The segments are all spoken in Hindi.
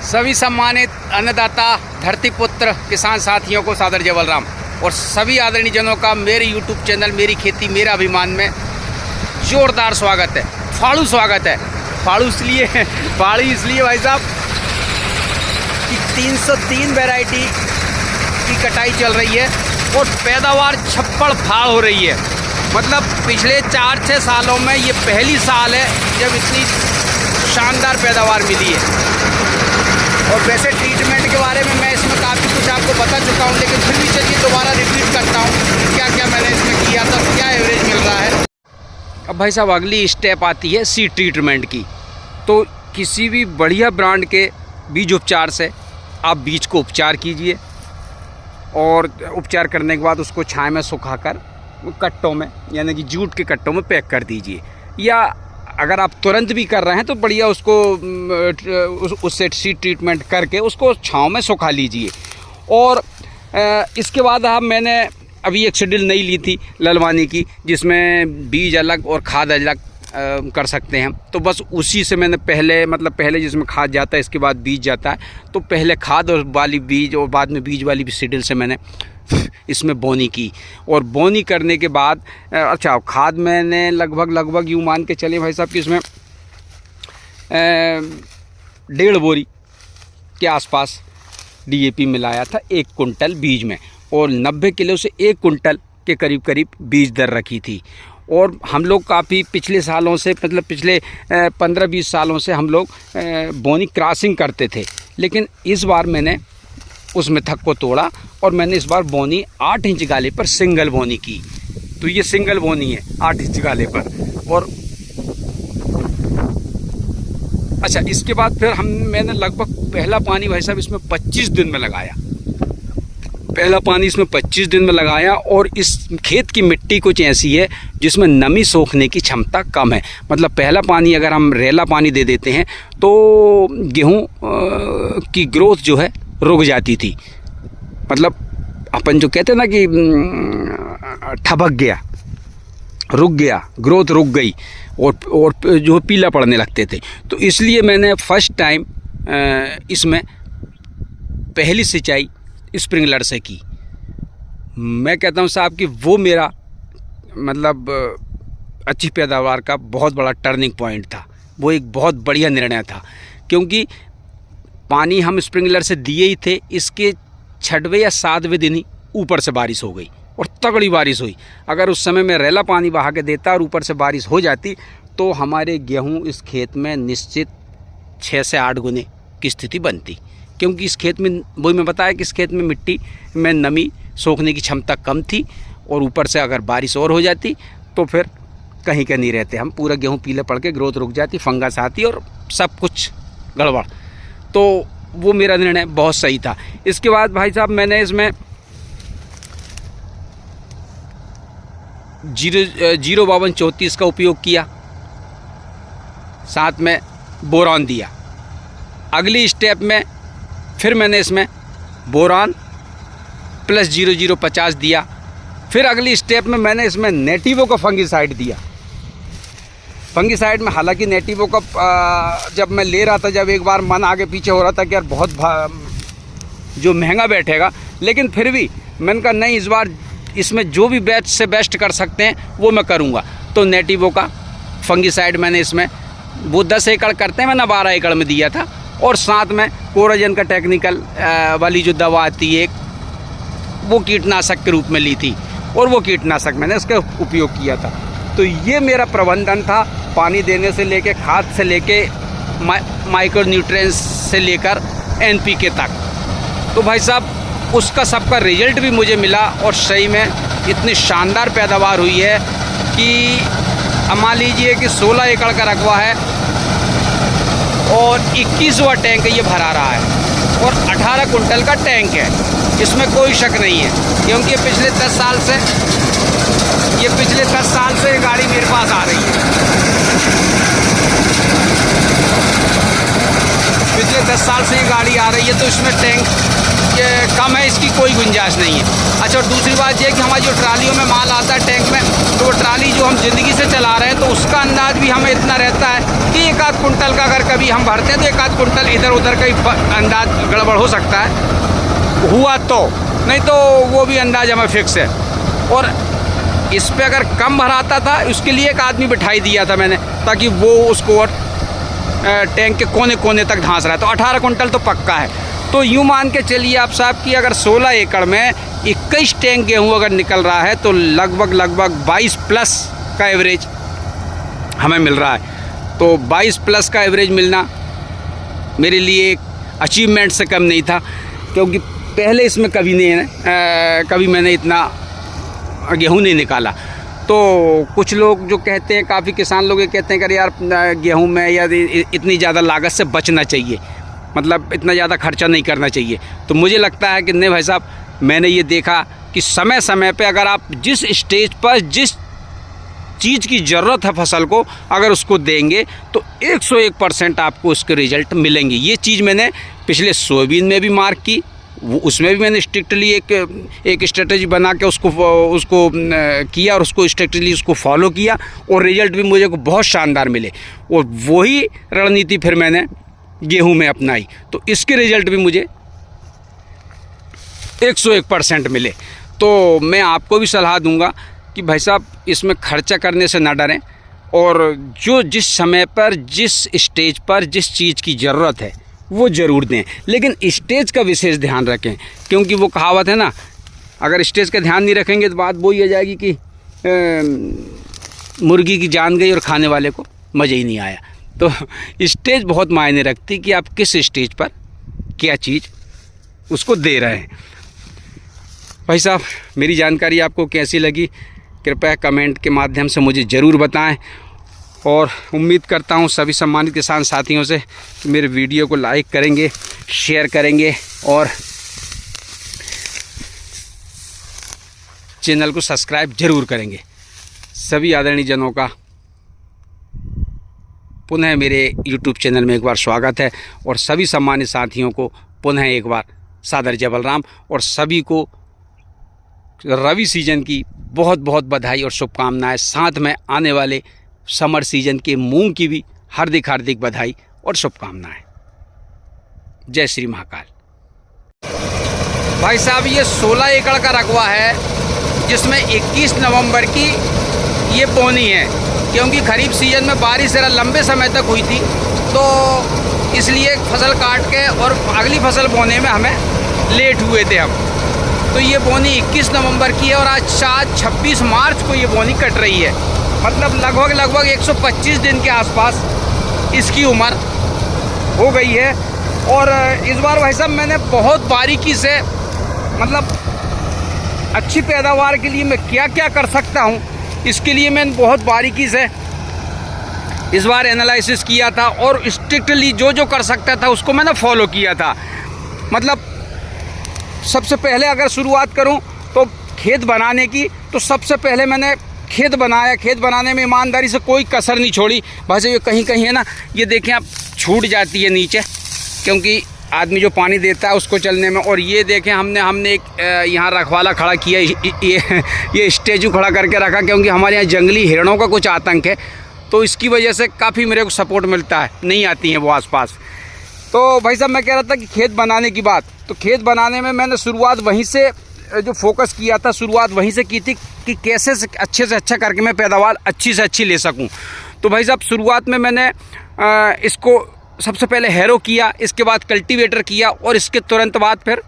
सभी सम्मानित अन्नदाता, धरती पुत्र, किसान साथियों को सादर जय बलराम और सभी आदरणीय जनों का मेरे यूट्यूब चैनल मेरी खेती मेरा अभिमान में जोरदार स्वागत है। फाड़ू स्वागत है। फाड़ू इसलिए भाई साहब कि 303 वैरायटी की कटाई चल रही है और पैदावार छप्पड़ फाड़ हो रही है। मतलब पिछले 4-6 सालों में ये पहली साल है जब इतनी शानदार पैदावार मिली है। और वैसे ट्रीटमेंट के बारे में मैं इसमें काफ़ी कुछ आपको बता चुका हूँ, लेकिन फिर भी चलिए दोबारा रिपीट करता हूँ क्या क्या मैंने इसमें किया था, क्या एवरेज मिल रहा है। अब भाई साहब अगली स्टेप आती है सीड ट्रीटमेंट की। तो किसी भी बढ़िया ब्रांड के बीज उपचार से आप बीज को उपचार कीजिए और उपचार करने के बाद उसको छाया में सुखाकर कट्टों में यानी कि जूट के कट्टों में पैक कर दीजिए। या अगर आप तुरंत भी कर रहे हैं तो बढ़िया उसको उससे सीड ट्रीटमेंट करके उसको छांव में सुखा लीजिए। और इसके बाद मैंने अभी एक शेड्यूल नई ली थी ललवानी की, जिसमें बीज अलग और खाद अलग कर सकते हैं। तो बस उसी से मैंने पहले जिसमें खाद जाता है इसके बाद बीज जाता है, तो पहले खाद और वाली बीज और बाद में बीज वाली शेड्यूल से मैंने इसमें बोनी की। और बोनी करने के बाद अच्छा खाद मैंने लगभग यूँ मान के चले भाई साहब कि इसमें 1.5 बोरी के आसपास DAP मिलाया था 1 कुंटल बीज में, और 90 किलो से 1 कुंटल के करीब बीज दर रखी थी। और हम लोग काफ़ी पिछले सालों से मतलब पिछले 15-20 सालों से हम लोग बोनी क्रॉसिंग करते थे, लेकिन इस बार मैंने उस मिथक को तोड़ा और मैंने इस बार बोनी 8 इंच गाले पर सिंगल बोनी की। तो ये सिंगल बोनी है 8 इंच गाले पर। और अच्छा इसके बाद फिर मैंने लगभग पहला पानी भाई साहब इसमें 25 दिन में लगाया। पहला पानी इसमें 25 दिन में लगाया। और इस खेत की मिट्टी कुछ ऐसी है जिसमें नमी सोखने की क्षमता कम है। मतलब पहला पानी अगर हम रेला पानी दे देते हैं तो गेहूँ की ग्रोथ जो है रुक जाती थी। मतलब अपन जो कहते हैं ना कि ठबक गया, रुक गया, ग्रोथ रुक गई और जो पीला पड़ने लगते थे। तो इसलिए मैंने फर्स्ट टाइम इसमें पहली सिंचाई स्प्रिंकलर से की। मैं कहता हूँ साहब कि वो मेरा मतलब अच्छी पैदावार का बहुत बड़ा टर्निंग पॉइंट था। वो एक बहुत बढ़िया निर्णय था, क्योंकि पानी हम स्प्रिंकलर से दिए ही थे, इसके 6वें या 7वें दिन ही ऊपर से बारिश हो गई और तगड़ी बारिश हुई। अगर उस समय मैं रेला पानी बहा के देता और ऊपर से बारिश हो जाती तो हमारे गेहूं इस खेत में निश्चित 6 से 8 गुने की स्थिति बनती। क्योंकि इस खेत में वही मैं बताया कि इस खेत में मिट्टी में नमी सोखने की क्षमता कम थी, और ऊपर से अगर बारिश और हो जाती तो फिर कहीं का नहीं रहते हम। पूरा गेहूँ पीले पड़ के ग्रोथ रुक जाती, फंगस आती और सब कुछ गड़बड़। तो वो मेरा निर्णय बहुत सही था। इसके बाद भाई साहब मैंने इसमें 05234 का उपयोग किया, साथ में बोरान दिया। अगली स्टेप में फिर मैंने इसमें बोरान प्लस 0050 दिया। फिर अगली स्टेप में मैंने इसमें नेटिवो का फंगिसाइड दिया। फंगिसाइड में हालांकि नेटिवो का जब मैं ले रहा था, जब एक बार मन आगे पीछे हो रहा था कि यार बहुत जो महंगा बैठेगा, लेकिन फिर भी मैंने कहा नहीं, इस बार इसमें जो भी बेस्ट से बेस्ट कर सकते हैं वो मैं करूँगा। तो नेटिवो का फंगिसाइड मैंने इसमें वो 10 एकड़ करते हैं, मैंने 12 एकड़ में दिया था। और साथ में कोराजन का टेक्निकल वाली जो दवा आती है वो कीटनाशक के रूप में ली थी, और वो कीटनाशक मैंने इसका उपयोग किया था। तो ये मेरा प्रबंधन था, पानी देने से लेके, खाद से लेके, माइक्रो न्यूट्रिएंट्स से लेकर NPK तक। तो भाई साहब उसका सबका रिजल्ट भी मुझे मिला और सही में इतनी शानदार पैदावार हुई है कि मान लीजिए कि 16 एकड़ का रकबा है और 21वां टैंक ये भरा रहा है और 18 कुंटल का टैंक है। इसमें कोई शक नहीं है, क्योंकि ये पिछले 10 साल से ये गाड़ी मेरे पास आ रही है। पिछले 10 साल से ये गाड़ी आ रही है, तो इसमें टैंक ये कम है, इसकी कोई गुंजाइश नहीं है। अच्छा, और दूसरी बात ये कि हमारी जो ट्रालियों में माल आता है टैंक में, तो वो ट्राली जो हम ज़िंदगी से चला रहे हैं, तो उसका अंदाज़ भी हमें इतना रहता है कि एक आध कुंटल का अगर कभी हम भरते हैं तो एक आध कुंटल इधर उधर का ही अंदाज गड़बड़ हो सकता है, हुआ तो, नहीं तो वो भी अंदाज हमें फिक्स है। और इस पे अगर कम भराता था, उसके लिए एक आदमी बिठाई दिया था मैंने, ताकि वो उसको और टैंक के कोने कोने तक धांस रहा है। तो 18 कुंटल तो पक्का है। तो यूँ मान के चलिए आप साहब कि अगर 16 एकड़ में 21 टैंक गेहूँ अगर निकल रहा है, तो लगभग 22 प्लस का एवरेज हमें मिल रहा है। तो 22 प्लस का एवरेज मिलना मेरे लिए एक अचीवमेंट से कम नहीं था, क्योंकि पहले इसमें कभी मैंने इतना गेहूँ नहीं निकाला। तो कुछ लोग जो कहते हैं, काफ़ी किसान लोग ये कहते हैं कि यार गेहूँ में या इतनी ज़्यादा लागत से बचना चाहिए, मतलब इतना ज़्यादा खर्चा नहीं करना चाहिए। तो मुझे लगता है कि नहीं भाई साहब, मैंने ये देखा कि समय समय पे अगर आप जिस स्टेज पर जिस चीज़ की ज़रूरत है फसल को, अगर उसको देंगे तो 101% आपको उसके रिज़ल्ट मिलेंगे। ये चीज़ मैंने पिछले सोयाबीन में भी मार्क की, उसमें भी मैंने स्ट्रिक्टली एक स्ट्रेटजी बना के उसको किया और उसको स्ट्रिक्टली उसको फॉलो किया, और रिज़ल्ट भी मुझे को बहुत शानदार मिले। और वही रणनीति फिर मैंने गेहूं में अपनाई, तो इसके रिज़ल्ट भी मुझे 101% मिले। तो मैं आपको भी सलाह दूंगा कि भाई साहब, इसमें खर्चा करने से ना डरें, और जो जिस समय पर जिस स्टेज पर जिस चीज़ की ज़रूरत है वो ज़रूर दें, लेकिन स्टेज का विशेष ध्यान रखें। क्योंकि वो कहावत है ना, अगर स्टेज का ध्यान नहीं रखेंगे तो बात वो ही आ जाएगी कि मुर्गी की जान गई और खाने वाले को मज़ा ही नहीं आया। तो स्टेज बहुत मायने रखती कि आप किस स्टेज पर क्या चीज़ उसको दे रहे हैं। भाई साहब, मेरी जानकारी आपको कैसी लगी, कृपया कमेंट के माध्यम से मुझे ज़रूर बताएं, और उम्मीद करता हूं सभी सम्मानित किसान साथियों से कि मेरे वीडियो को लाइक करेंगे, शेयर करेंगे और चैनल को सब्सक्राइब जरूर करेंगे। सभी आदरणीय जनों का पुनः मेरे YouTube चैनल में एक बार स्वागत है, और सभी सम्मानित साथियों को पुनः एक बार सादर जय बलराम, और सभी को रवि सीजन की बहुत बहुत बधाई और शुभकामनाएं। साथ में आने वाले समर सीजन के मूंग की भी हार्दिक हार्दिक बधाई और शुभकामनाएं। जय श्री महाकाल। भाई साहब, ये 16 एकड़ का रकबा है, जिसमें 21 नवंबर की ये बोनी है। क्योंकि खरीफ सीजन में बारिश ज़रा लंबे समय तक हुई थी, तो इसलिए फसल काट के और अगली फसल बोने में हमें लेट हुए थे हम। तो ये बोनी 21 नवंबर की है, और आज 26 मार्च को ये बोनी कट रही है। मतलब लगभग 125 दिन के आसपास इसकी उम्र हो गई है। और इस बार भाई साहब, मैंने बहुत बारीकी से, मतलब अच्छी पैदावार के लिए मैं क्या क्या कर सकता हूँ, इसके लिए मैंने बहुत बारीकी से इस बार एनालिसिस किया था, और स्ट्रिक्टली जो जो कर सकता था उसको मैंने फॉलो किया था। मतलब सबसे पहले अगर शुरुआत करूं तो खेत बनाने की, तो सबसे पहले मैंने खेत बनाया। खेत बनाने में ईमानदारी से कोई कसर नहीं छोड़ी। बस ये कहीं कहीं है ना, ये देखें आप, छूट जाती है नीचे, क्योंकि आदमी जो पानी देता है उसको चलने में। और ये देखें, हमने एक यहाँ रखवाला खड़ा किया, ये स्टेचू खड़ा करके रखा, क्योंकि हमारे यहाँ जंगली हिरणों का कुछ आतंक है, तो इसकी वजह से काफ़ी मेरे को सपोर्ट मिलता है, नहीं आती हैं वो आसपास। तो भाई साहब, मैं कह रहा था कि खेत बनाने की बात, तो खेत बनाने में मैंने शुरुआत वहीं से जो फोकस किया था, शुरुआत वहीं से की थी कि कैसे अच्छे से अच्छा करके मैं पैदावार अच्छी से अच्छी ले सकूं। तो भाई साहब, शुरुआत में मैंने इसको सबसे पहले हैरो किया, इसके बाद कल्टीवेटर किया, और इसके तुरंत बाद फिर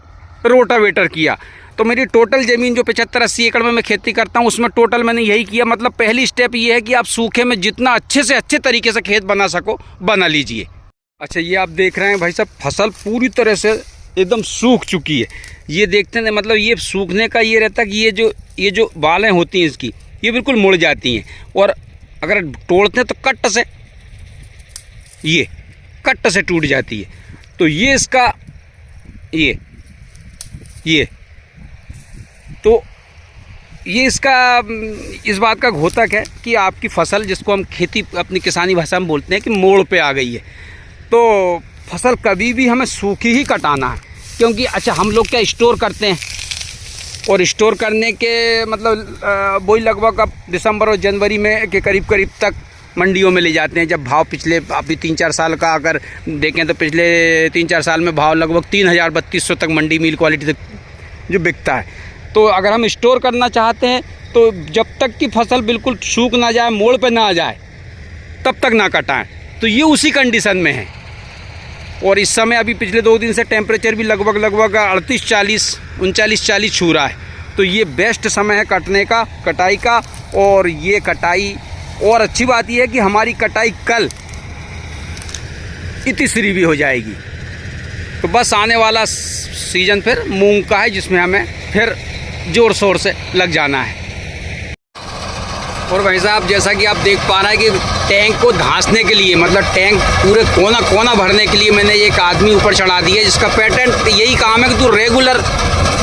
रोटावेटर किया। तो मेरी टोटल ज़मीन जो 75-80 एकड़ में मैं खेती करता हूँ, उसमें टोटल मैंने यही किया। मतलब पहली स्टेप ये है कि आप सूखे में जितना अच्छे से अच्छे तरीके से खेत बना सको, बना लीजिए। अच्छा, ये आप देख रहे हैं भाई साहब, फसल पूरी तरह से एकदम सूख चुकी है। ये देखते हैं, मतलब ये सूखने का ये रहता है कि ये जो बालें होती हैं इसकी, ये बिल्कुल मुड़ जाती हैं, और अगर तोड़ते हैं तो कट से टूट जाती है। तो ये इसका इस बात का घोतक है कि आपकी फसल, जिसको हम खेती अपनी किसानी भाषा में बोलते हैं, कि मोड़ पे आ गई है। तो फसल कभी भी हमें सूखी ही कटाना है, क्योंकि अच्छा हम लोग क्या स्टोर करते हैं, और स्टोर करने के मतलब वही लगभग अब दिसंबर और जनवरी में के करीब करीब तक मंडियों में ले जाते हैं, जब भाव पिछले अभी 3-4 साल का अगर देखें तो पिछले 3-4 साल में भाव लगभग 3,000-3,200 तक मंडी मिल क्वालिटी तक जो बिकता है। तो अगर हम स्टोर करना चाहते हैं तो जब तक कि फसल बिल्कुल सूख ना जाए, मोड़ पे ना आ जाए, तब तक ना कटाएं। तो ये उसी कंडीशन में है। और इस समय अभी पिछले 2 दिन से टेम्परेचर भी लगभग 38-40, 39-40 छू रहा है। तो ये बेस्ट समय है कटने का, कटाई का। और ये कटाई, और अच्छी बात यह है कि हमारी कटाई कल तीसरी भी हो जाएगी। तो बस आने वाला सीज़न फिर मूंग का है, जिसमें हमें फिर ज़ोर शोर से लग जाना है। और भाई साहब जैसा कि आप देख पा रहे हैं कि टैंक को धांसने के लिए, मतलब टैंक पूरे कोना कोना भरने के लिए मैंने एक आदमी ऊपर चढ़ा दिया, जिसका पैटर्न यही काम है कि तू रेगुलर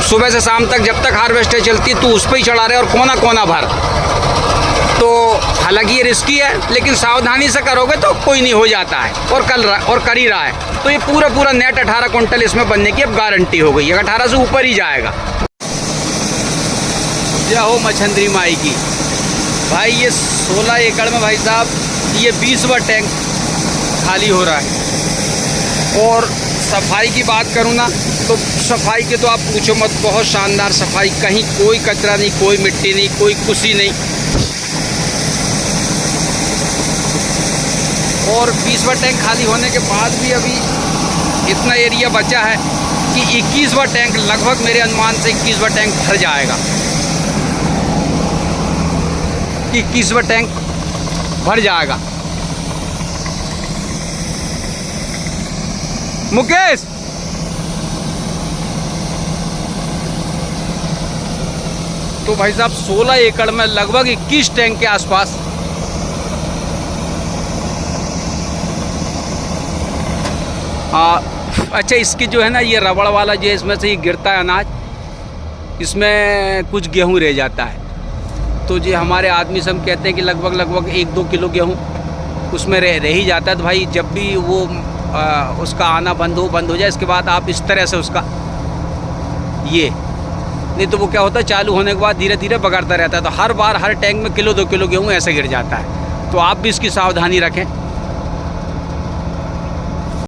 सुबह से शाम तक जब तक हार्वेस्टर चलती है तू उस पर ही चढ़ा रहे और कोना कोना भर। तो हालांकि ये रिस्की है, लेकिन सावधानी से करोगे तो कोई नहीं, हो जाता है और कर ही रहा है। तो ये पूरा नेट 18 कुंटल इसमें बनने की अब गारंटी हो गई है, 18 से ऊपर ही जाएगा। जय हो मछंद्री माई की। भाई ये 16 एकड़ में भाई साहब ये 20वां टैंक खाली हो रहा है। और सफाई की बात करूँ ना तो सफाई के तो आप पूछो मत, बहुत शानदार सफाई, कहीं कोई कचरा नहीं, कोई मिट्टी नहीं, कोई कुसी नहीं। और 20वां टैंक खाली होने के बाद भी अभी इतना एरिया बचा है कि 21वां टैंक, लगभग मेरे अनुमान से 21वां टैंक भर जाएगा। 21वां टैंक भर जाएगा। मुकेश तो भाई साहब 16 एकड़ में लगभग 21 टैंक के आसपास अच्छा इसकी जो है ना ये रबड़ वाला जो है, इसमें से ये गिरता है अनाज, इसमें कुछ गेहूं रह जाता है। तो जी हमारे आदमी से हम कहते हैं कि लगभग 1-2 किलो गेहूं उसमें रह ही जाता है। तो भाई जब भी वो उसका आना बंद हो जाए, इसके बाद आप इस तरह से उसका ये, नहीं तो वो क्या होता है चालू होने के बाद धीरे धीरे बगड़ता रहता है। तो हर बार हर टैंक में 1-2 किलो गेहूँ ऐसे गिर जाता है। तो आप भी इसकी सावधानी रखें।